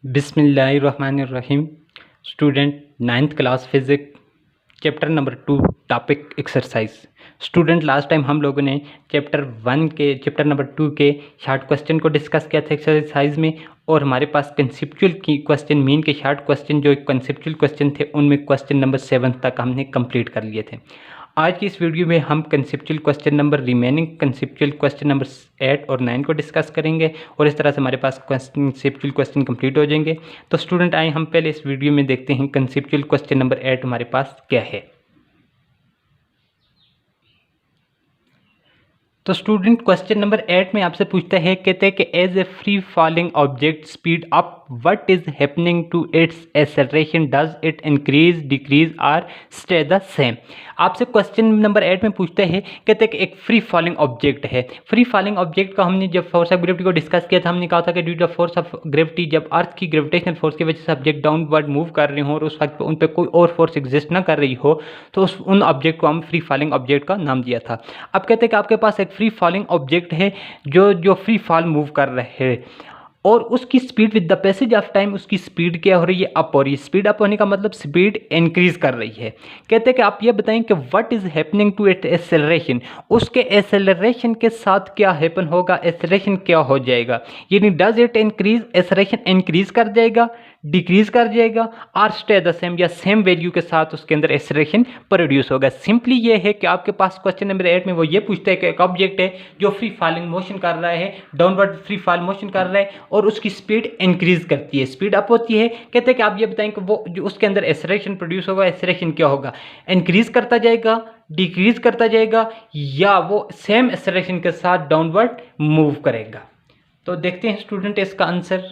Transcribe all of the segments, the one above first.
बिस्मिल्लाहिर्रहमानिर्रहीम। Student ninth class physics chapter number 2 topic exercise. Student last time हम लोगों ने चैप्टर नंबर 2 के शार्ट क्वेश्चन को डिस्कस किया था एक्सरसाइज में, और हमारे पास कंसेप्चुअल की क्वेश्चन मीन के शार्ट क्वेश्चन जो कंसेप्चुअल क्वेश्चन थे उनमें क्वेश्चन नंबर 7 तक हमने कंप्लीट कर लिए थे। आज की इस वीडियो में हम रिमेनिंग कंसेप्चुअल क्वेश्चन नंबर 8 और 9 को डिस्कस करेंगे, और इस तरह से हमारे पास कंसेप्चुअल क्वेश्चन कंप्लीट हो जाएंगे। तो स्टूडेंट आए हम पहले इस वीडियो में देखते हैं कंसेप्चुअल क्वेश्चन नंबर 8 हमारे पास क्या है। तो स्टूडेंट क्वेश्चन नंबर 8 में आपसे पूछता है, कहते हैं कि as a free falling object speed up what is happening to its acceleration, does it increase, decrease और स्टे द सेम। आपसे क्वेश्चन नंबर 8 में पूछता है, कहते हैं कि एक फ्री फॉलिंग ऑब्जेक्ट है। फ्री फॉलिंग ऑब्जेक्ट का हमने जब फोर्स ऑफ ग्रेविटी को डिस्कस किया था, हमने कहा था कि due to force of gravity जब अर्थ की ग्रेविटेशनल फोर्स की वजह से ऑब्जेक्ट डाउनवर्ड मूव कर रहे हो और उस वक्त उन पर कोई और फोर्स एग्जिस्ट ना कर रही हो, तो उन ऑब्जेक्ट को हम फ्री फॉलिंग ऑब्जेक्ट का नाम दिया था। अब कहते हैं कि आपके पास एक फ्री फॉलिंग ऑब्जेक्ट है जो फ्री फॉल मूव कर रहे हैं, और उसकी speed with the passage of time उसकी स्पीड क्या हो रही है, अप हो रही है। स्पीड अप होने का मतलब स्पीड इंक्रीज कर रही है। कहते हैं कि आप ये बताएं कि what is happening to it acceleration, उसके एक्सेलरेशन के साथ क्या हैपन होगा, एक्सेलरेशन क्या हो जाएगा। यानी does it increase, acceleration increase कर जाएगा, डिक्रीज कर जाएगा, और स्टे द सेम या सेम वैल्यू के साथ उसके अंदर एक्सेलरेशन प्रोड्यूस होगा। सिंपली ये है कि आपके पास क्वेश्चन नंबर 8 में वो ये पूछता है कि एक ऑब्जेक्ट है जो फ्री फॉलिंग मोशन कर रहा है, डाउनवर्ड फ्री फॉल मोशन कर रहा है, और उसकी स्पीड इंक्रीज करती है, स्पीड अप होती है। कहते हैं कि आप ये बताएं कि वो जो उसके अंदर एक्सेलरेशन प्रोड्यूस होगा, एक्सेलरेशन क्या होगा, इंक्रीज करता जाएगा, डिक्रीज करता जाएगा, या वो सेम एक्सेलरेशन के साथ डाउनवर्ड मूव करेगा। तो देखते हैं स्टूडेंट इसका आंसर।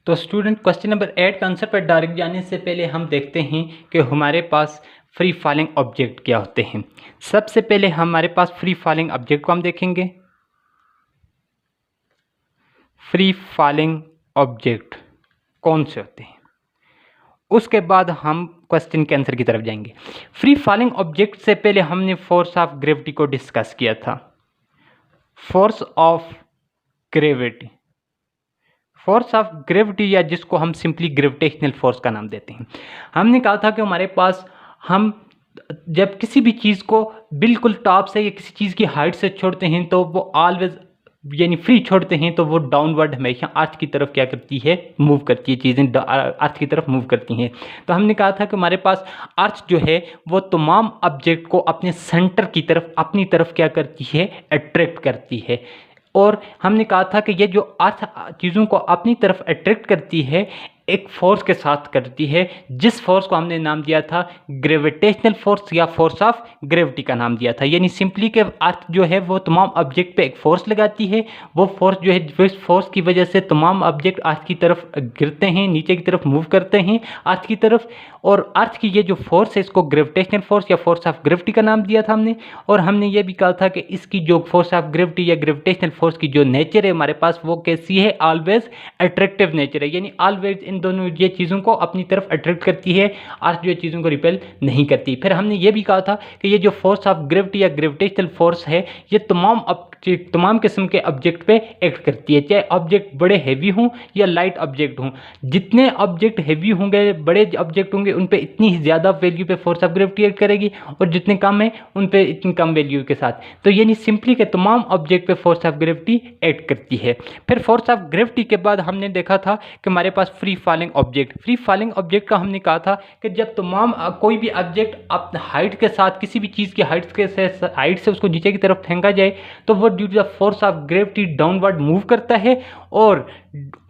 तो स्टूडेंट क्वेश्चन नंबर 8 का आंसर पर डायरेक्ट जाने से पहले हम देखते हैं कि हमारे पास फ्री फॉलिंग ऑब्जेक्ट क्या होते हैं। सबसे पहले हमारे पास फ्री फॉलिंग ऑब्जेक्ट को हम देखेंगे। फ्री फॉलिंग ऑब्जेक्ट कौन से होते हैं, उसके बाद हम क्वेश्चन के आंसर की तरफ जाएंगे। फ्री फॉलिंग ऑब्जेक्ट से पहले हमने फोर्स ऑफ ग्रेविटी को डिस्कस किया था। Force of gravity, force of gravity या जिसको हम सिंपली ग्रेविटेशनल फोर्स का नाम देते हैं। हमने कहा था कि हमारे पास हम जब किसी भी चीज़ को बिल्कुल टॉप से या किसी चीज़ की हाइट से छोड़ते हैं तो वो ऑलवेज यानी फ्री छोड़ते हैं तो वो डाउनवर्ड हमेशा अर्थ की तरफ क्या करती है, मूव करती है, चीज़ें अर्थ की तरफ मूव करती हैं। तो हमने कहा था कि हमारे पास अर्थ जो है वो तमाम ऑब्जेक्ट को अपने सेंटर की तरफ अपनी तरफ क्या करती है, अट्रैक्ट करती है। और हमने कहा था कि ये जो अर्थ चीज़ों को अपनी तरफ अट्रैक्ट करती है एक फोर्स के साथ करती है, जिस फोर्स को हमने नाम दिया था ग्रेविटेशनल फोर्स या फोर्स ऑफ ग्रेविटी का नाम दिया था। यानी सिंपली कि अर्थ जो है वो तमाम ऑब्जेक्ट पे एक फोर्स लगाती है, वो फोर्स जो है उस फोर्स की वजह से तमाम ऑब्जेक्ट अर्थ की तरफ गिरते हैं, नीचे की तरफ मूव करते हैं अर्थ की तरफ। और अर्थ की ये जो फोर्स है इसको ग्रेविटेशनल फोर्स या फोर्स ऑफ ग्रेविटी का नाम दिया था हमने। और हमने ये भी कहा था कि इसकी जो फोर्स ऑफ ग्रेविटी या ग्रेविटेशनल फोर्स की जो नेचर है हमारे पास वो कैसी है, ऑलवेज अट्रैक्टिव नेचर है। यानी ऑलवेज इन दोनों ये चीज़ों को अपनी तरफ अट्रैक्ट करती है, अर्थ जो चीज़ों को रिपेल नहीं करती। फिर हमने ये भी कहा था कि ये जो फोर्स ऑफ ग्रेविटी या ग्रेविटेशनल फोर्स है ये तमाम किस्म के ऑब्जेक्ट पे एक्ट करती है, चाहे ऑब्जेक्ट बड़े हैवी हों या लाइट ऑब्जेक्ट हों। जितने ऑब्जेक्ट हैवी होंगे, बड़े ऑब्जेक्ट होंगे, उन पे इतनी ही ज़्यादा वैल्यू पे फोर्स ऑफ ग्रेविटी एक्ट करेगी, और जितने कम है उन पे इतनी कम वैल्यू के साथ। तो यानी सिंपली के तमाम ऑब्जेक्ट पे फोर्स ऑफ ग्रेविटी एक्ट करती है। फिर फोर्स ऑफ ग्रेविटी के बाद हमने देखा था कि हमारे पास फ्री फॉलिंग ऑब्जेक्ट का हमने कहा था कि जब तमाम कोई भी ऑब्जेक्ट अपने हाइट के साथ किसी भी चीज़ की हाइट से उसको नीचे की तरफ फेंका जाए तो वो due to the force of gravity downward move करता है। और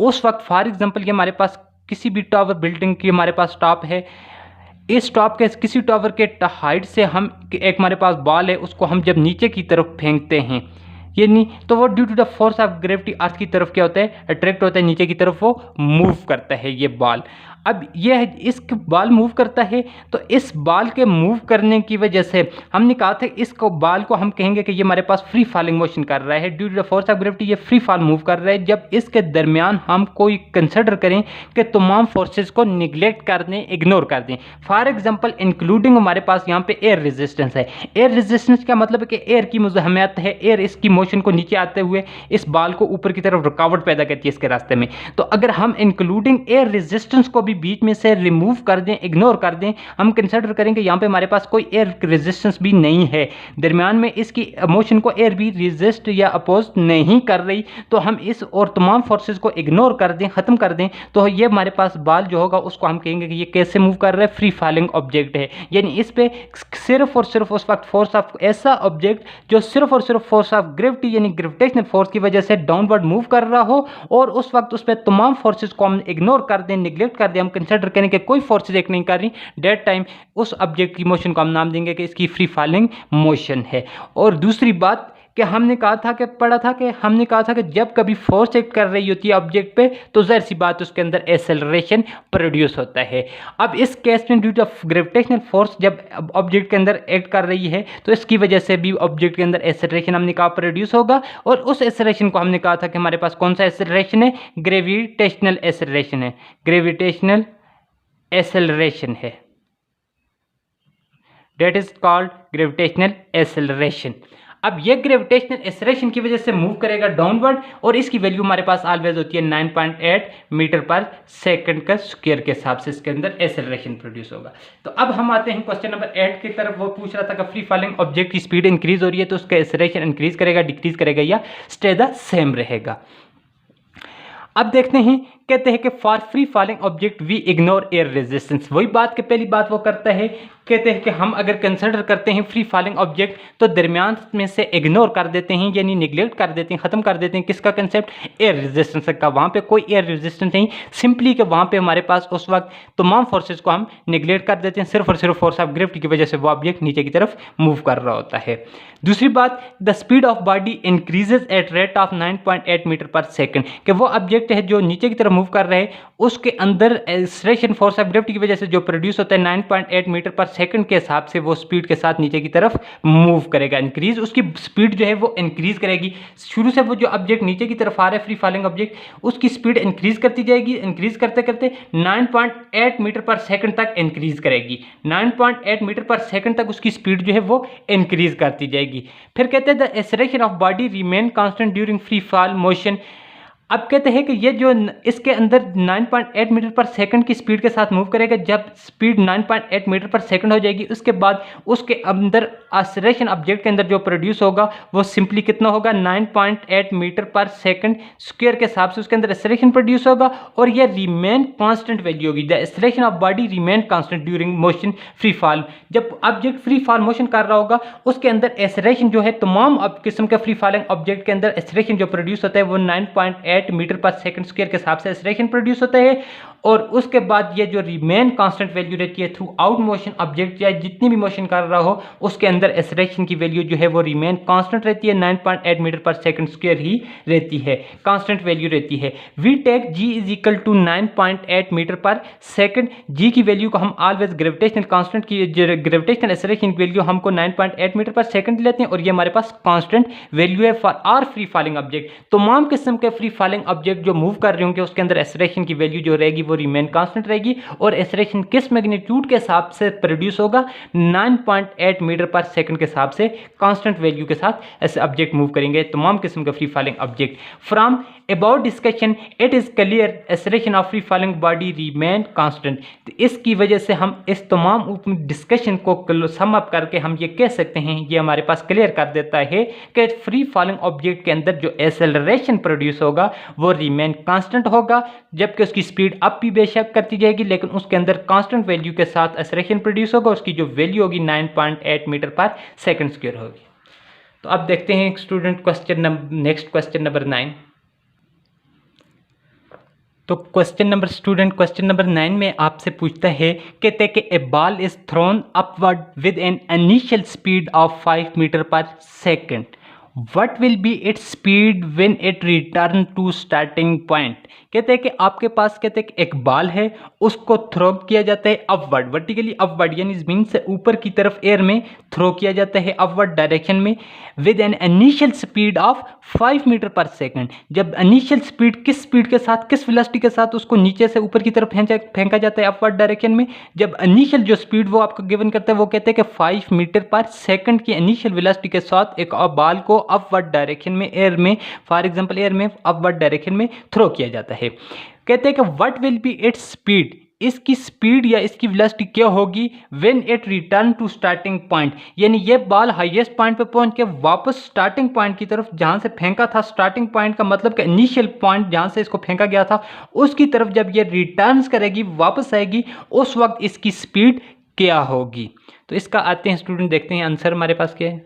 उस वक्त फॉर एग्जांपल कि हमारे पास किसी भी टावर बिल्डिंग की हमारे पास टॉप है, इस टॉप के किसी टावर के हाइट से हम एक हमारे पास बॉल है उसको हम जब नीचे की तरफ फेंकते हैं ये नहीं, तो वो due to the force of gravity earth की तरफ क्या होता है, अट्रैक्ट होता है, नीचे की तरफ वो मूव करता है ये बॉल। अब यह इस बाल मूव करता है, तो इस बाल के मूव करने की वजह से हमने कहा था इसको बाल को हम कहेंगे कि ये हमारे पास फ्री फॉलिंग मोशन कर रहा है, due to the force of gravity ये फ्री फॉल मूव कर रहा है। जब इसके दरमियान हम कोई कंसिडर करें कि तमाम फोर्सेस को निगलेक्ट कर दें, इग्नोर कर दें, फॉर एग्जांपल इंक्लूडिंग हमारे पास यहाँ पे एयर रेजिस्टेंस है। एयर रेजिस्टेंस का मतलब है कि एयर की मुज़ाहमत है, एयर इसकी मोशन को नीचे आते हुए इस बाल को ऊपर की तरफ रुकावट पैदा करती है इसके रास्ते में। तो अगर हम इंक्लूडिंग एयर रेजिस्टेंस को भी बीच में से रिमूव कर दें, इग्नोर कर दें, हम कंसिडर करेंगे यहाँ पे हमारे पास कोई एयर रेजिस्टेंस भी नहीं है, दरमियान में इसकी मोशन को एयर भी रेजिस्ट या अपोज नहीं कर रही, तो हम इस और तमाम फोर्सेस को इग्नोर कर दें, ख़त्म कर दें, तो ये हमारे पास बाल जो होगा उसको हम कहेंगे कि ये कैसे मूव कर रहा है, फ्री फॉलिंग ऑब्जेक्ट है। यानी इस पे सिर्फ और सिर्फ उस वक्त फोर्स ऑफ ऐसा ऑब्जेक्ट जो सिर्फ और सिर्फ फोर्स ऑफ ग्रेविटी यानी ग्रेविटेशनल फोर्स की वजह से डाउनवर्ड मूव कर रहा हो, और उस वक्त उस पर तमाम फोर्सेस को हम इग्नोर कर दें, निगलेक्ट कर दें, हम कंसिडर करें कि कोई फोर्सेस एक नहीं कर रही, डेट टाइम उस ऑब्जेक्ट की मोशन को हम नाम देंगे कि इसकी फ्री फॉलिंग मोशन है। और दूसरी बात कि हमने कहा था कि जब कभी फोर्स एक्ट कर रही होती है ऑब्जेक्ट पे, तो जाहिर सी बात उसके अंदर एक्सेलरेशन प्रोड्यूस होता है। अब इस केस में ड्यू टू ग्रेविटेशनल फोर्स जब ऑब्जेक्ट के अंदर एक्ट कर रही है, तो इसकी वजह से भी ऑब्जेक्ट के अंदर एक्सेलरेशन हमने कहा प्रोड्यूस होगा, और उस एक्सेलरेशन को हमने कहा था कि हमारे पास कौन सा एक्सेलरेशन है, ग्रेविटेशनल एक्सेलरेशन है, ग्रेविटेशनल एक्सेलरेशन है, that is called gravitational acceleration. अब ये ग्रेविटेशनल एक्सेलरेशन की वजह से मूव करेगा डाउनवर्ड, और इसकी वैल्यू हमारे पास ऑलवेज होती है 9.8 मीटर पर सेकंड का स्क्वायर के हिसाब से इसके अंदर एक्सेलरेशन प्रोड्यूस होगा। तो अब हम आते हैं क्वेश्चन नंबर 8 की तरफ। वो पूछ रहा था कि फ्री फॉलिंग ऑब्जेक्ट की स्पीड इंक्रीज हो रही है तो उसका एक्सेलरेशन इंक्रीज करेगा, डिक्रीज करेगा, या स्टे द सेम रहेगा। अब देखते हैं, कहते हैं कि for free falling object we ignore air resistance. वही बात कि पहली बात वो करता है, कहते हैं कि हम अगर कंसिडर करते हैं फ्री फॉलिंग ऑब्जेक्ट तो दरमियान में से इग्नोर कर देते हैं, यानी निगलेक्ट कर देते हैं, ख़त्म कर देते हैं किसका कंसेप्ट, एयर रेजिस्टेंस का। वहाँ पे कोई एयर रेजिस्टेंस नहीं, सिंपली कि वहाँ पे हमारे पास उस वक्त तमाम फोर्सेस को हम निगलेक्ट कर देते हैं, सिर्फ और सिर्फ फोर्स ऑफ ग्रेविटी की वजह से वो ऑब्जेक्ट नीचे की तरफ मूव कर रहा होता है। दूसरी बात, the speed of body increases at rate of 9.8 metre per second, कि वो ऑब्जेक्ट है जो नीचे की तरफ मूव कर रहे हैं, उसके अंदर एक्सेलरेशन फोर्स ऑफ ग्रेविटी की वजह से जो प्रोड्यूस होता है 9.8 मीटर पर सेकंड के हिसाब से वो स्पीड के साथ नीचे की तरफ मूव करेगा, इंक्रीज, उसकी स्पीड जो है वो इंक्रीज करेगी। शुरू से वो जो ऑब्जेक्ट नीचे की तरफ आ रहा है फ्री फॉलिंग ऑब्जेक्ट, उसकी स्पीड इंक्रीज करती जाएगी, इंक्रीज करते करते 9.8 मीटर पर सेकंड तक इंक्रीज करेगी, 9.8 मीटर पर सेकंड तक उसकी स्पीड जो है वो इंक्रीज करती जाएगी। फिर कहते हैं the acceleration of body remain constant during free fall motion. अब कहते हैं कि ये जो इसके अंदर 9.8 मीटर पर सेकंड की स्पीड के साथ मूव करेगा, जब स्पीड 9.8 मीटर पर सेकंड हो जाएगी उसके बाद उसके अंदर एक्सेलरेशन ऑब्जेक्ट के अंदर जो प्रोड्यूस होगा वो सिंपली कितना होगा, 9.8 मीटर पर सेकंड स्क्वायर के हिसाब से उसके अंदर एक्सेलरेशन प्रोड्यूस होगा, और ये रिमेन कांस्टेंट वैल्यू होगी। The acceleration of body remain constant during motion free fall. जब ऑब्जेक्ट फ्री फॉल मोशन कर रहा होगा उसके अंदर एक्सेलरेशन जो है तमाम किस्म के फ्री फॉलिंग ऑब्जेक्ट के अंदर एक्सेलरेशन जो प्रोड्यूस होता है वो 9.8 मीटर पर सेकंड स्क्वायर के हिसाब से एक्सेलरेशन प्रोड्यूस होता है, और उसके बाद ये जो रिमेन कांस्टेंट वैल्यू रहती है थ्रू आउट मोशन ऑब्जेक्ट या जितनी भी मोशन कर रहा हो उसके अंदर एक्सेलरेशन की वैल्यू जो है वो रिमेन कांस्टेंट रहती है, 9.8 मीटर पर सेकंड स्क्वायर ही रहती है, कांस्टेंट वैल्यू रहती है। We take G is equal to 9.8 metre per second. G की वैल्यू को हम ऑलवेज ग्रेविटेशनल कांस्टेंट की ग्रेविटेशनल एक्सेलरेशन की वैल्यू हमको 9.8 मीटर पर सेकंड लेते हैं, और ये हमारे पास कांस्टेंट वैल्यू है for our free falling object. तमाम किस्म के फ्री फॉलिंग ऑब्जेक्ट जो मूव कर रहे होंगे उसके अंदर एक्सेलरेशन की वैल्यू जो रहेगी वो रिमेन कांस्टेंट रहेगी, और एक्सेलरेशन किस मैग्नीट्यूड के हिसाब से प्रोड्यूस होगा, 9.8 मीटर पर सेकंड के हिसाब से कांस्टेंट वैल्यू के साथ ऐसे ऑब्जेक्ट मूव करेंगे तमाम किस्म के free falling object. From about discussion it is clear acceleration of free falling body remain constant. तो इसकी वजह से हम इस तमाम डिस्कशन को सम अप करके हम ये कह सकते हैं, ये हमारे पास क्लियर कर देता है कि फ्री फॉलिंग ऑब्जेक्ट के अंदर जो एक्सेलरेशन प्रोड्यूस होगा वो रिमेन कांस्टेंट होगा, जबकि उसकी स्पीड अप भी बेशक करती जाएगी लेकिन उसके अंदर कांस्टेंट वैल्यू के साथ एक्सेलरेशन प्रोड्यूस होगा, उसकी जो वैल्यू होगी 9.8 मीटर पर सेकंड स्क्वायर होगी। तो अब देखते हैं स्टूडेंट नेक्स्ट क्वेश्चन नंबर 9। तो क्वेश्चन नंबर 9 में आपसे पूछता है, कहते हैं कि a ball is thrown upward with an initial speed of 5 metre per second, what will be its speed when it return to starting point. कहते हैं कि आपके पास कहते हैं कि एक बॉल है, उसको थ्रो किया जाता है अपवर्ड, वर्टिकली अपवर्ड, यानी ज़मीन से ऊपर की तरफ एयर में थ्रो किया जाता है अपवर्ड डायरेक्शन में with an initial speed of 5 metre per second. जब इनिशियल स्पीड किस स्पीड के साथ, किस वेलोसिटी के साथ उसको नीचे से ऊपर की तरफ फेंका जाता है अपवर्ड डायरेक्शन में, जब इनिशियल जो स्पीड वो आपको गिवन करता है वो कहते हैं कि 5 मीटर पर सेकंड की इनिशियल वेलोसिटी के साथ एक बॉल को अपवर्ड डायरेक्शन में एयर में, फॉर एग्जांपल एयर में अपवर्ड डायरेक्शन में थ्रो किया जाता है। कहते हैं कि what will be its speed, इसकी स्पीड या इसकी वेलोसिटी क्या होगी when it return to starting point, यानी ये बॉल हाईएस्ट पॉइंट पे पहुंच के वापस स्टार्टिंग पॉइंट की तरफ जहां से फेंका था, स्टार्टिंग पॉइंट का मतलब कि इनिशियल पॉइंट जहां से इसको फेंका गया था उसकी तरफ जब ये रिटर्न्स करेगी, वापस आएगी, उस वक्त इसकी स्पीड क्या होगी। तो इसका आते हैं स्टूडेंट, देखते हैं आंसर हमारे पास क्या है।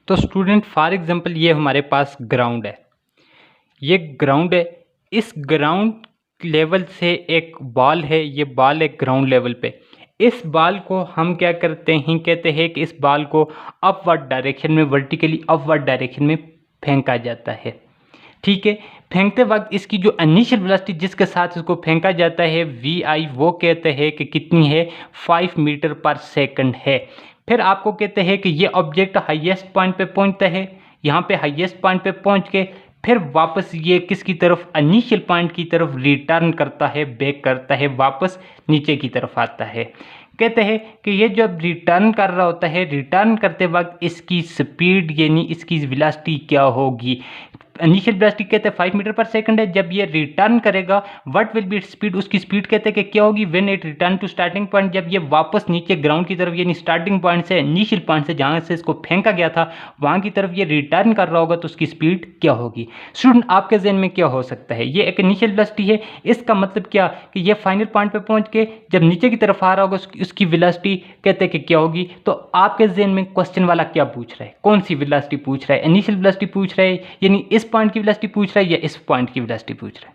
तो स्टूडेंट फॉर एग्जांपल ये हमारे पास ग्राउंड है, ये ग्राउंड है, इस ग्राउंड लेवल से एक बॉल है, ये बॉल है ग्राउंड लेवल पे, इस बॉल को हम क्या करते हैं, कहते हैं कि इस बॉल को अपवर्ड डायरेक्शन में, वर्टिकली अपवर्ड डायरेक्शन में फेंका जाता है। ठीक है, फेंकते वक्त इसकी जो इनिशियल वेलोसिटी जिसके साथ इसको फेंका जाता है vi, वो कहते हैं कि कितनी है, 5 मीटर पर सेकंड है। फिर आपको कहते हैं कि ये ऑब्जेक्ट हाईएस्ट पॉइंट पे पहुंचता है, यहाँ पे हाईएस्ट पॉइंट पे पहुंच के फिर वापस ये किसकी तरफ, इनिशियल पॉइंट की तरफ रिटर्न करता है, बैक करता है, वापस नीचे की तरफ आता है। कहते हैं कि ये जब रिटर्न कर रहा होता है, रिटर्न करते वक्त इसकी स्पीड यानी इसकी वेलोसिटी क्या होगी। इनिशियल वेलोसिटी कहते हैं 5 मीटर पर सेकंड है, जब ये रिटर्न करेगा what will be its speed, उसकी स्पीड कहते हैं कि क्या होगी when it return to starting point, जब ये वापस नीचे ग्राउंड की तरफ यानी स्टार्टिंग पॉइंट से, इनिशियल पॉइंट से जहां से इसको फेंका गया था वहां की तरफ ये रिटर्न कर रहा होगा तो उसकी स्पीड क्या होगी। स्टूडेंट आपके ज़हन में क्या हो सकता है, ये एक इनिशियल वेलोसिटी है, इसका मतलब क्या कि ये फाइनल पॉइंट पे पहुंच के जब नीचे की तरफ आ रहा होगा उसकी वेलोसिटी कहते हैं कि क्या होगी। तो आपके ज़हन में क्वेश्चन वाला क्या पूछ रहा है, कौन सी वेलोसिटी पूछ रहा है, इनिशियल वेलोसिटी पूछ रहा है यानी इस पॉइंट की वेलोसिटी पूछ रहा है या इस पॉइंट की वेलोसिटी पूछ रहा है।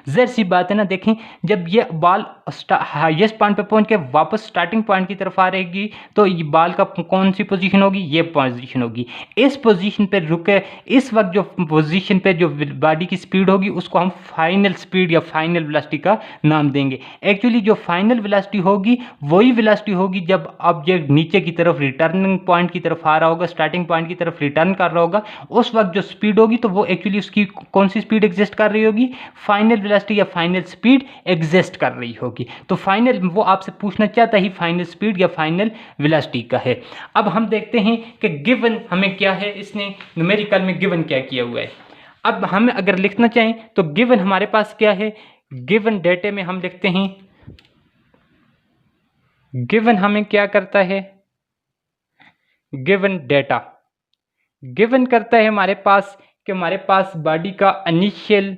ज़ाहिर सी बात है ना, देखें जब ये बॉल हाईएस्ट पॉइंट पे पहुंच के वापस स्टार्टिंग पॉइंट की तरफ आ रहेगी तो ये बॉल का कौन सी पोजीशन होगी, ये पोजीशन होगी, इस पोजीशन पे रुके, इस वक्त जो पोजीशन पे जो बॉडी की स्पीड होगी उसको हम फाइनल स्पीड या फाइनल वेलोसिटी का नाम देंगे। एक्चुअली जो फाइनल वेलोसिटी होगी वही वेलोसिटी होगी जब ऑब्जेक्ट नीचे की तरफ रिटर्निंग पॉइंट की तरफ आ रहा होगा, स्टार्टिंग पॉइंट की तरफ रिटर्न कर रहा होगा, उस वक्त जो स्पीड होगी तो वो एक्चुअली उसकी कौन सी स्पीड एग्जिस्ट कर रही होगी, फाइनल वेलोसिटी या फाइनल स्पीड एग्जिस्ट कर रही होगी। तो फाइनल वो आपसे पूछना चाहता है फाइनल स्पीड या फाइनल वेलोसिटी का है। अब हम देखते हैं कि गिवन हमें क्या है, इसने न्यूमेरिकल में गिवन क्या किया हुआ है। अब हम अगर लिखना चाहें तो गिवन हमारे पास क्या है, गिवन डेटे में हम लिखते हैं, गिवन हमें क्या करता है, गिवन डेटा गिवन करता है हमारे पास कि हमारे पास बॉडी का इनिशियल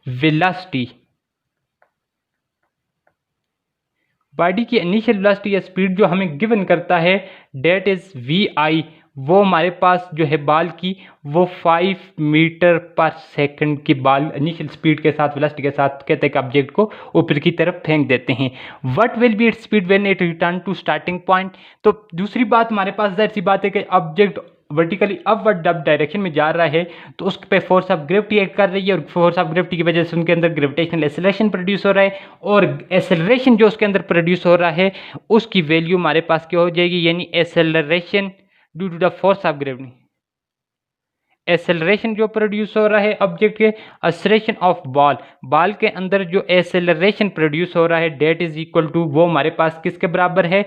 वेलोसिटी, बॉडी की इनिशियल वेलोसिटी या स्पीड जो हमें गिवन करता है डेट इज vi, वो हमारे पास जो है बॉल की वो 5 मीटर पर सेकंड की बॉल इनिशियल स्पीड के साथ, वेलोसिटी के साथ कहते हैं कि ऑब्जेक्ट को ऊपर की तरफ फेंक देते हैं। What will be its speed when it return to starting point. तो दूसरी बात हमारे पास जाहिर सी बात है कि ऑब्जेक्ट वर्टिकली अपवर्ड डायरेक्शन में जा रहा है तो उस पे फोर्स ऑफ ग्रेविटी एक्ट कर रही है और फोर्स ऑफ ग्रेविटी की वजह से उनके अंदर ग्रेविटेशनल एक्सेलरेशन प्रोड्यूस हो रहा है और एक्सेलरेशन जो उसके अंदर प्रोड्यूस हो रहा है उसकी वैल्यू हमारे पास क्या हो जाएगी, यानी acceleration due to the force of gravity, acceleration जो प्रोड्यूस हो रहा है ऑब्जेक्ट के, एक्सेलरेशन ऑफ बॉल, बॉल के अंदर जो एक्सेलरेशन प्रोड्यूस हो रहा है डेट इज इक्वल टू, वो हमारे पास किसके बराबर है,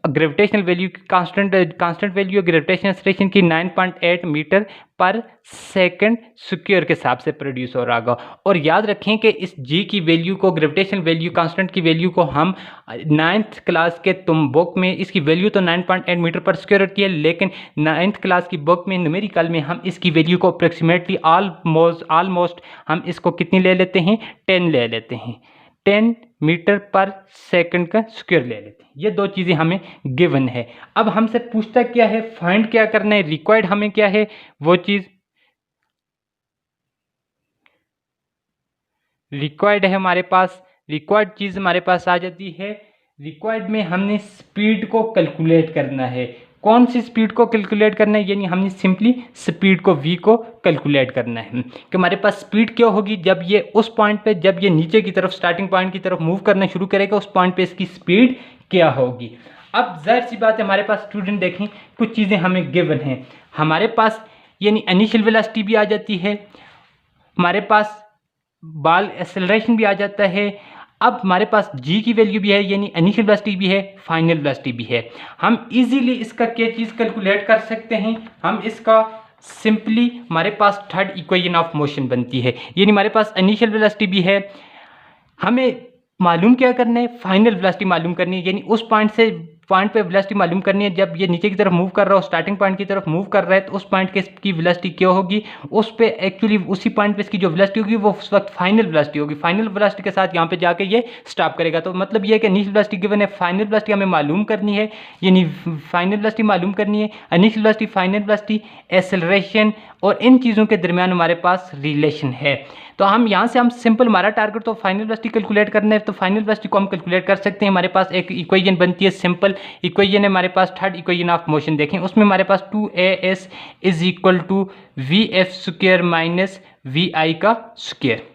ग्रेविटेशनल वैल्यू की कांस्टेंट वैल्यू ग्रेविटेशनल एक्सेलरेशन की 9.8 मीटर पर सेकंड स्क्वायर के हिसाब से प्रोड्यूस हो रहा होगा। और याद रखें कि इस जी की वैल्यू को, ग्रेविटेशनल वैल्यू कांस्टेंट की वैल्यू को हम 9th क्लास के बुक में, इसकी वैल्यू तो 9.8 मीटर पर स्क्वायर होती है लेकिन 9th क्लास की बुक में न्यूमेरिकल में हम इसकी वैल्यू को अप्रोक्सीमेटली ऑलमोस्ट हम इसको कितनी ले लेते हैं, 10 ले लेते हैं, 10 मीटर पर सेकंड का स्क्वायर ले लेते हैं। ये दो चीज़ें हमें गिवन है। अब हमसे पूछता क्या है, फाइंड क्या करना है, रिक्वायर्ड हमें क्या है, वो चीज़ रिक्वायर्ड है हमारे पास, रिक्वायर्ड चीज़ हमारे पास आ जाती है। रिक्वायर्ड में हमने स्पीड को कैलकुलेट करना है, कौन सी स्पीड को कैलकुलेट करना है, यानी हमने सिंपली स्पीड को v को कैलकुलेट करना है कि हमारे पास स्पीड क्या होगी जब ये उस पॉइंट पे, जब ये नीचे की तरफ स्टार्टिंग पॉइंट की तरफ मूव करना शुरू करेगा, उस पॉइंट पे इसकी स्पीड क्या होगी। अब जाहिर सी बात है हमारे पास स्टूडेंट देखें कुछ चीज़ें हमें गिवन हैं, हमारे पास यानी इनिशियल वेलोसिटी भी आ जाती है, हमारे पास बॉल एक्सेलरेशन भी आ जाता है, अब हमारे पास g की वैल्यू भी है यानी इनिशियल वेलोसिटी भी है, फाइनल वेलोसिटी भी है। हम इजीली इसका क्या चीज़ कैलकुलेट कर सकते हैं, हम इसका सिंपली हमारे पास थर्ड इक्वेशन ऑफ मोशन बनती है, यानी हमारे पास इनिशियल वेलोसिटी भी है, हमें मालूम क्या करना है, फाइनल वेलोसिटी मालूम करनी है, यानी उस पॉइंट से पॉइंट पे वेलोसिटी मालूम करनी है जब ये नीचे की तरफ मूव कर रहा हो, स्टार्टिंग पॉइंट की तरफ मूव कर रहा है, तो उस पॉइंट के की वेलोसिटी क्या होगी, उस पे एक्चुअली उसी पॉइंट पे इसकी जो वेलोसिटी होगी वो उस वक्त फाइनल वेलोसिटी होगी, फाइनल वेलोसिटी के साथ यहाँ पे जाके ये स्टॉप करेगा। तो मतलब ये है कि इनिशियल वेलोसिटी गिवन है, फाइनल वेलोसिटी हमें मालूम करनी है, यानी फाइनल वेलोसिटी मालूम करनी है, initial velocity, final velocity, acceleration, और इन चीज़ों के दरमियान हमारे पास रिलेशन है। तो हम यहाँ से हम सिंपल, हमारा टारगेट तो फाइनल वेलोसिटी कैलकुलेट करना है, तो फाइनल वेलोसिटी को हम कैलकुलेट कर सकते हैं। हमारे पास एक इक्वेशन बनती है, सिंपल इक्वेशन है हमारे पास, थर्ड इक्वेशन ऑफ मोशन देखें, उसमें हमारे पास 2as is equal to vf square minus vi का स्क्वायर।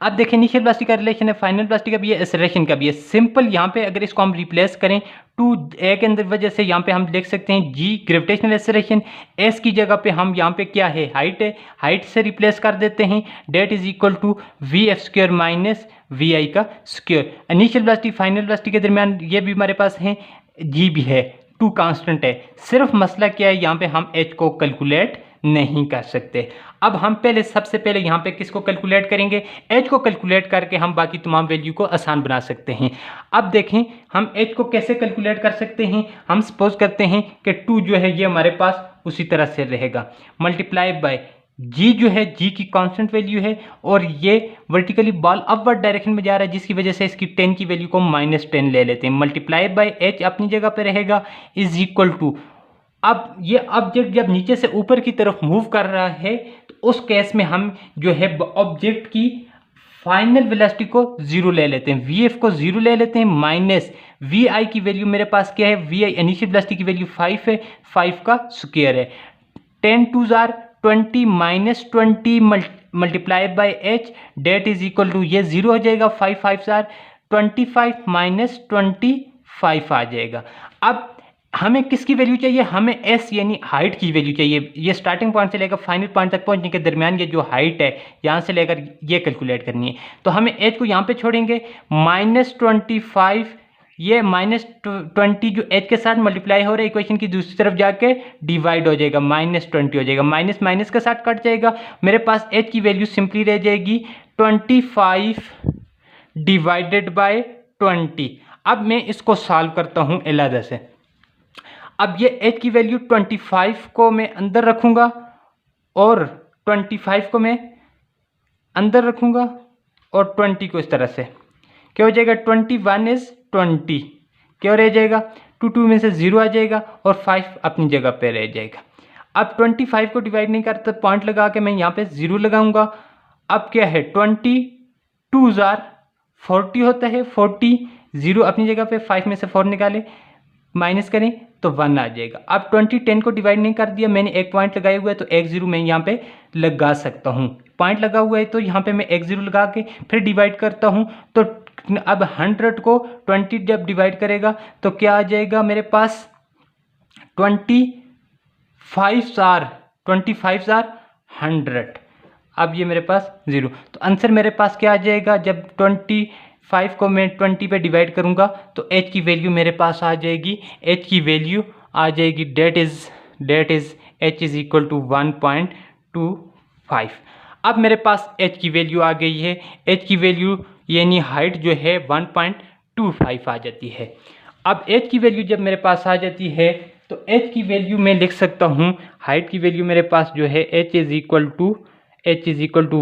अब देखें इनिशियल वेलोसिटी का रिलेशन है, फाइनल वेलोसिटी का भी है, एक्सेलरेशन का भी है। सिंपल यहाँ पे अगर इसको हम रिप्लेस करें 2a के अंदर वजह से यहाँ पे हम देख सकते हैं g ग्रेविटेशनल एक्सेलरेशन, s की जगह पे हम यहाँ पे क्या है, हाइट है, हाइट से रिप्लेस कर देते हैं, that is equal to vf square minus vi का square. Initial velocity final velocity के दरमियान ये भी हमारे पास है, g भी है, 2 कांस्टेंट है, सिर्फ मसला क्या है यहाँ पे हम h को कैलकुलेट नहीं कर सकते। अब हम पहले सबसे पहले यहाँ पे किसको कैलकुलेट करेंगे, h को कैलकुलेट करके हम बाकी तमाम वैल्यू को आसान बना सकते हैं। अब देखें हम h को कैसे कैलकुलेट कर सकते हैं, हम सपोज करते हैं कि 2 जो है ये हमारे पास उसी तरह से रहेगा, मल्टीप्लाई बाय g जो है, g की कांस्टेंट वैल्यू है, और ये वर्टिकली बॉल अपवर्ड डायरेक्शन में जा रहा है जिसकी वजह से इसकी 10 की वैल्यू को -10 ले लेते हैं, मल्टीप्लाई बाय h अपनी जगह पे रहेगा इज इक्वल टू, अब ये ऑब्जेक्ट जब नीचे से ऊपर की तरफ मूव कर रहा है तो उस केस में हम जो है ऑब्जेक्ट की फाइनल वेलोसिटी को 0 ले लेते हैं, vf को 0 ले लेते हैं, माइनस vi की वैल्यू मेरे पास क्या है, vi इनिशियल वेलोसिटी की वैल्यू 5 है, 5 का स्क्वायर है, 10 2 जार 20 minus 20 multiply by h, that is equal to, ये 0 हो जाएगा, 5 5 जार 25 माइनस 25 आ जाएगा। अब हमें किसकी वैल्यू चाहिए, हमें s यानी हाइट की वैल्यू चाहिए, ये स्टार्टिंग पॉइंट से लेकर फाइनल पॉइंट तक पहुंचने के दरमियान ये जो हाइट है यहाँ से लेकर ये कैलकुलेट करनी है। तो हमें h को यहाँ पे छोड़ेंगे, -25, ये -20 जो h के साथ मल्टीप्लाई हो रहा है इक्वेशन की दूसरी तरफ जाके डिवाइड हो जाएगा, -20 हो जाएगा, माइनस माइनस के साथ कट जाएगा, मेरे पास h की वैल्यू सिंपली रह जाएगी 25 डिवाइडेड बाय 20। अब मैं इसको सॉल्व करता हूँ अलग से। अब ये h की वैल्यू 25 को मैं अंदर रखूँगा और 25 को मैं अंदर रखूँगा और 20 को इस तरह से, क्या हो जाएगा, 21 इज 20, क्या रह जाएगा, 2 में से 0 आ जाएगा और 5 अपनी जगह पे रह जाएगा। अब 25 को डिवाइड नहीं करता, पॉइंट लगा के मैं यहाँ पे 0 लगाऊंगा। अब क्या है, 22 जार 40 होता है, 40, 0 अपनी जगह पे, 5 में से 4 निकाले माइनस करें तो 1 आ जाएगा। अब 20 10 को डिवाइड नहीं कर दिया, मैंने एक पॉइंट लगाया हुआ है तो एक 0 मैं यहाँ पे लगा सकता हूँ, पॉइंट लगा हुआ है तो यहाँ पे मैं एक 0 लगा के फिर डिवाइड करता हूँ। तो अब 100 को 20 जब डिवाइड करेगा तो क्या आ जाएगा मेरे पास, 25 जार 100। अब ये मेरे पास 0, तो आंसर मेरे पास क्या आ जाएगा, जब 25 को मैं 20 पे डिवाइड करूँगा तो h की वैल्यू मेरे पास आ जाएगी, h की वैल्यू आ जाएगी, that is h is equal to 1.25। अब मेरे पास h की वैल्यू आ गई है, h की वैल्यू यानी हाइट जो है 1.25 आ जाती है। अब h की वैल्यू जब मेरे पास आ जाती है तो h की वैल्यू मैं लिख सकता हूँ, हाइट की वैल्यू मेरे पास जो है h इज इक्वल टू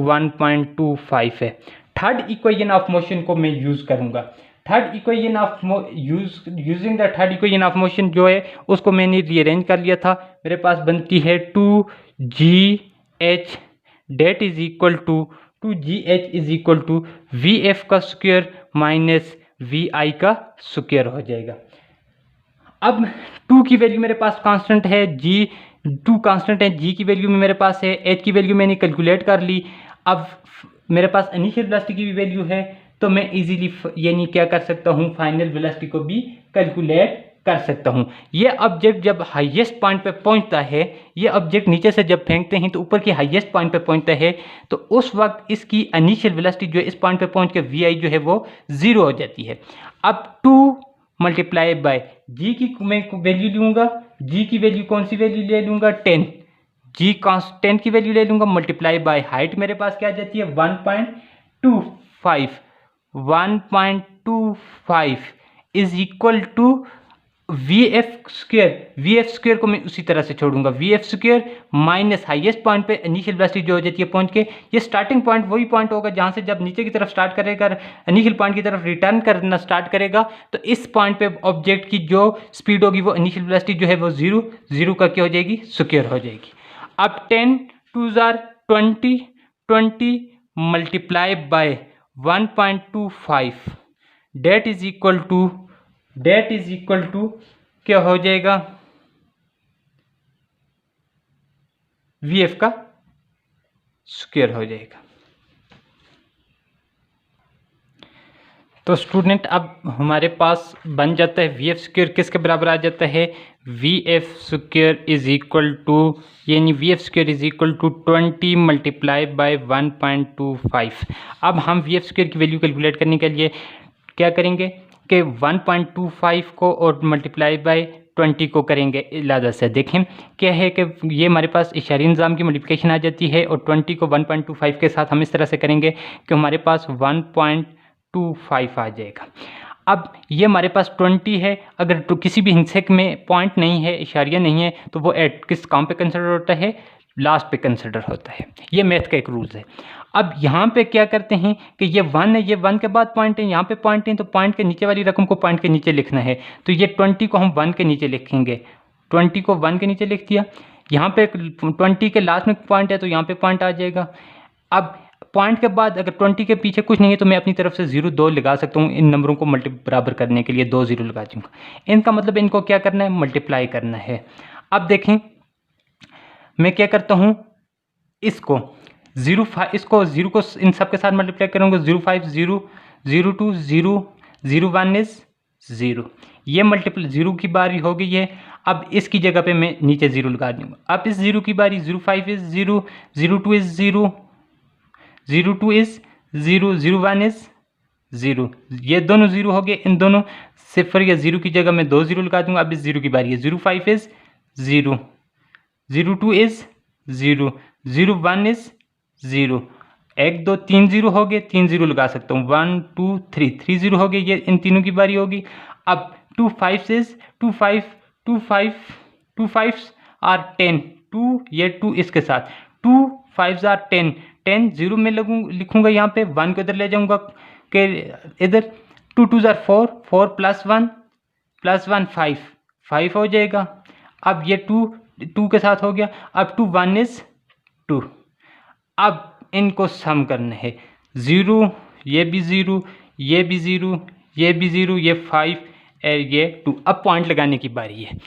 1.25 है। थर्ड इक्वेशन ऑफ मोशन को मैं यूज़ करूँगा, third equation of using the third equation of motion जो है उसको मैंने रीअरेंज कर लिया था, मेरे पास बनती है 2gh that is equal to 2gh is equal to vf का स्क्वायर माइनस vi का स्क्वायर हो जाएगा। अब टू की वैल्यू मेरे पास कांस्टेंट है, जी टू कांस्टेंट है, जी की वैल्यू में मेरे पास है, एच की वैल्यू मैंने कैलकुलेट कर ली। अब मेरे पास इनिशियल वेलोसिटी की भी वैल्यू है, तो मैं इजीली यानी क्या कर सकता हूँ, फाइनल वेलोसिटी को भी कैलकुलेट कर सकता हूँ। ये ऑब्जेक्ट जब हाईएस्ट पॉइंट पे पहुंचता है, ये ऑब्जेक्ट नीचे से जब फेंकते हैं तो ऊपर की हाईएस्ट पॉइंट पे पहुंचता है, तो उस वक्त इसकी इनिशियल वेलोसिटी जो है इस पॉइंट पे पहुंच के वी आई जो है वो 0 हो जाती है। अब 2 मल्टीप्लाई बाय जी की मैं वैल्यू लूँगा, जी की वैल्यू कौन सी वैल्यू ले लूँगा, 10, जी कांस्टेंट की वैल्यू ले लूँगा, मल्टीप्लाई बाय हाइट मेरे पास क्या आ जाती है 1.25, 1.25 is equal to V F square को मैं उसी तरह से छोड़ूंगा, V F square minus highest point पे इनिशियल वेलोसिटी जो हो जाती है पहुंच के, ये स्टार्टिंग पॉइंट वही पॉइंट होगा जहां से जब नीचे की तरफ स्टार्ट करेगा, इनिशियल पॉइंट की तरफ रिटर्न करना स्टार्ट करेगा, तो इस पॉइंट पे ऑब्जेक्ट की जो स्पीड होगी वो इनिशियल वेलोसिटी जो है वो 0 का क्या हो जाएगी, स्क्वेयर हो जाएगी। अब 10 2 20 multiply by 1.25 that is equal to क्या हो जाएगा, वी एफ का स्क्वायर हो जाएगा। तो स्टूडेंट अब हमारे पास बन जाता है वी एफ स्क्वायर किसके बराबर आ जाता है, V F square is equal to, यानी V F square is equal to 20 multiply by 1.25। अब हम वी एफ स्क्वायर की वैल्यू कैलकुलेट करने के लिए क्या करेंगे कि 1.25 को और मल्टीप्लाई बाय 20 को करेंगे इलादा से। देखें क्या है कि ये हमारे पास इशारी निज़ाम की मल्टीप्लिकेशन आ जाती है, और 20 को 1.25 के साथ हम इस तरह से करेंगे कि हमारे पास 1.25 आ जाएगा। अब ये हमारे पास 20 है, अगर तो किसी भी हिंसक में पॉइंट नहीं है, इशारिया नहीं है, तो वो एट किस काम पे कंसिडर होता है, लास्ट पे कंसिडर होता है। ये मैथ का एक रूल्स है। अब यहाँ पे क्या करते हैं कि ये 1 है, ये 1 के बाद पॉइंट है, यहाँ पे पॉइंट है, तो पॉइंट के नीचे वाली रकम को पॉइंट के नीचे लिखना है, तो ये 20 को हम 1 के नीचे लिखेंगे, 20 को 1 के नीचे लिख दिया। यहाँ पे 20 के लास्ट में पॉइंट है तो यहाँ पे पॉइंट आ जाएगा। अब पॉइंट के बाद अगर 20 के पीछे कुछ नहीं है तो मैं अपनी तरफ से 0 2 लगा सकता हूँ, इन नंबरों को बराबर करने के लिए 2 0 लगा दूँगा। इनका मतलब इनको क्या करना है, मल्टीप्लाई करना है। अब देखें मैं क्या करता हूँ, इसको 0 को इन सब के साथ मल्टीप्लाई करूँगा, 0 5 0 0 2 0 0 1 इज 0, ये मल्टीप्लाई 0 की बारी हो गई है। अब इसकी जगह पे मैं नीचे 0 लगा दूँगा। अब इस 0 की बारी 0 5 इज 0 0 2 इज 0 0 2 इज 0 0 1 इज 0, ये दोनों 0 हो गए। इन दोनों सिफर या 0 की जगह मैं 2 0 लगा दूंगा। अब इस 0 की बारी है, 0 5 इज 0 0 2 इज 0 0 1 इज 0, 1 2 3 0 हो गए, 3 0 लगा सकता हूँ, 1 2 3 0 हो गए, ये इन तीनों की बारी होगी। अब 2 5 इज 2 5 2 5 2 5 आर 10, 2 ये 2 इसके साथ 2 5 आर 10 10 0 में लिखूंगा यहाँ पे, 1 को इधर ले जाऊंगा कि इधर 2 2 जार 4 4 प्लस 1 5 हो जाएगा। अब ये 2 के साथ हो गया। अब 2 1 इज 2। अब इनको सम करना है, 0 ये भी 0 ये भी 0 ये भी 0 ये 5 और ये 2। अब पॉइंट लगाने की बारी है।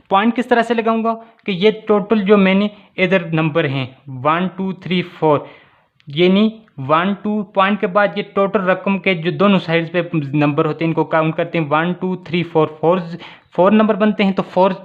पॉइंट किस तरह से लगाऊंगा कि ये टोटल जो मैंने इधर नंबर हैं 1 2 3 4, यानी 1 2 पॉइंट के बाद ये टोटल रकम के जो दोनों साइड्स पे नंबर होते हैं इनको काउंट करते हैं, 1 2 3 4 4 नंबर बनते हैं। तो 4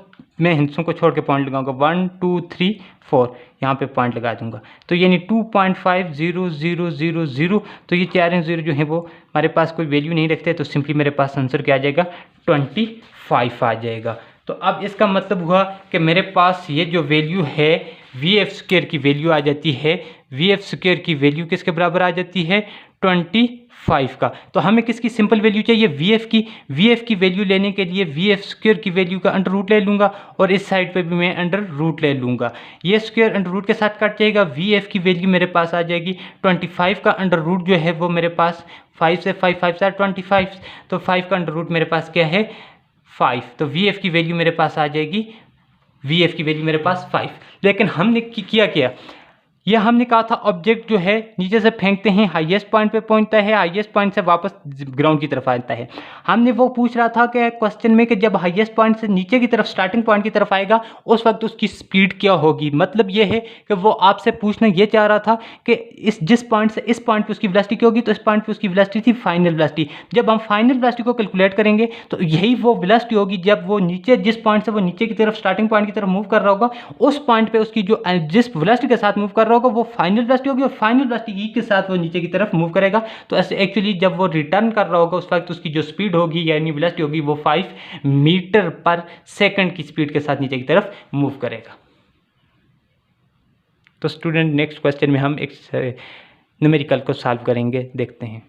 मैं हिंसों को छोड़ के पॉइंट लगाऊंगा, 1 2 3 4 यहाँ पे पॉइंट लगा दूंगा। तो यानी 2.5 0 0 0 0, तो ये चारों 0 जो है वो हमारे पास कोई वैल्यू नहीं रखते, तो सिंपली मेरे पास आंसर क्या आ जाएगा, 25 आ जाएगा। तो अब इसका मतलब हुआ कि मेरे पास ये जो वैल्यू है वी एफ स्क्वायर की वैल्यू आ जाती है, वी एफ स्क्वायर की वैल्यू किसके बराबर आ जाती है, 25 का। तो हमें किसकी सिंपल वैल्यू चाहिए, वी एफ की। वी एफ की वैल्यू लेने के लिए वी एफ स्क्वायर की वैल्यू का अंडर रूट ले लूँगा और इस साइड पे भी मैं अंडर रूट ले लूँगा। ये स्क्वायर अंडर रूट के साथ कट जाएगा, वी एफ की वैल्यू मेरे पास आ जाएगी 25 का अंडर रूट जो है वो मेरे पास 5 से 5 5 से 25, तो 5 का अंडर रूट मेरे पास क्या है 5। तो वी एफ की वैल्यू मेरे पास आ जाएगी, वी एफ की वैल्यू मेरे पास 5। लेकिन हमने किया क्या, यह हमने कहा था ऑब्जेक्ट जो है नीचे से फेंकते हैं, हाईएस्ट पॉइंट पे पहुंचता है, हाईएस्ट पॉइंट से वापस ग्राउंड की तरफ आता है। हमने वो पूछ रहा था कि क्वेश्चन में कि जब हाईएस्ट पॉइंट से नीचे की तरफ स्टार्टिंग पॉइंट की तरफ आएगा उस वक्त उसकी स्पीड क्या होगी। मतलब ये है कि वो आपसे पूछना ये चाह रहा था कि इस जिस पॉइंट से इस पॉइंट पर उसकी वेलोसिटी क्या होगी, तो इस पॉइंट पर उसकी वेलोसिटी थी फाइनल वेलोसिटी। जब हम फाइनल वेलोसिटी को कैलकुलेट करेंगे तो यही वो वेलोसिटी होगी जब वो नीचे जिस पॉइंट से वो नीचे की तरफ स्टार्टिंग पॉइंट की तरफ मूव कर रहा होगा उस पॉइंट पे उसकी जो जिस वेलोसिटी के साथ मूव कर रहा होगा वो फाइनल वेलोसिटी होगी और फाइनल वेलोसिटी के साथ वो नीचे की तरफ मूव करेगा। तो ऐसे एक्चुअली जब वो रिटर्न कर रहा होगा उस वक्त उसकी जो स्पीड होगी यानी वेलोसिटी होगी वो 5 मीटर पर सेकंड की स्पीड के साथ नीचे की तरफ मूव करेगा। तो स्टूडेंट नेक्स्ट क्वेश्चन में हम एक न्यूमेरिकल को सॉल्व करेंगे, देखते हैं।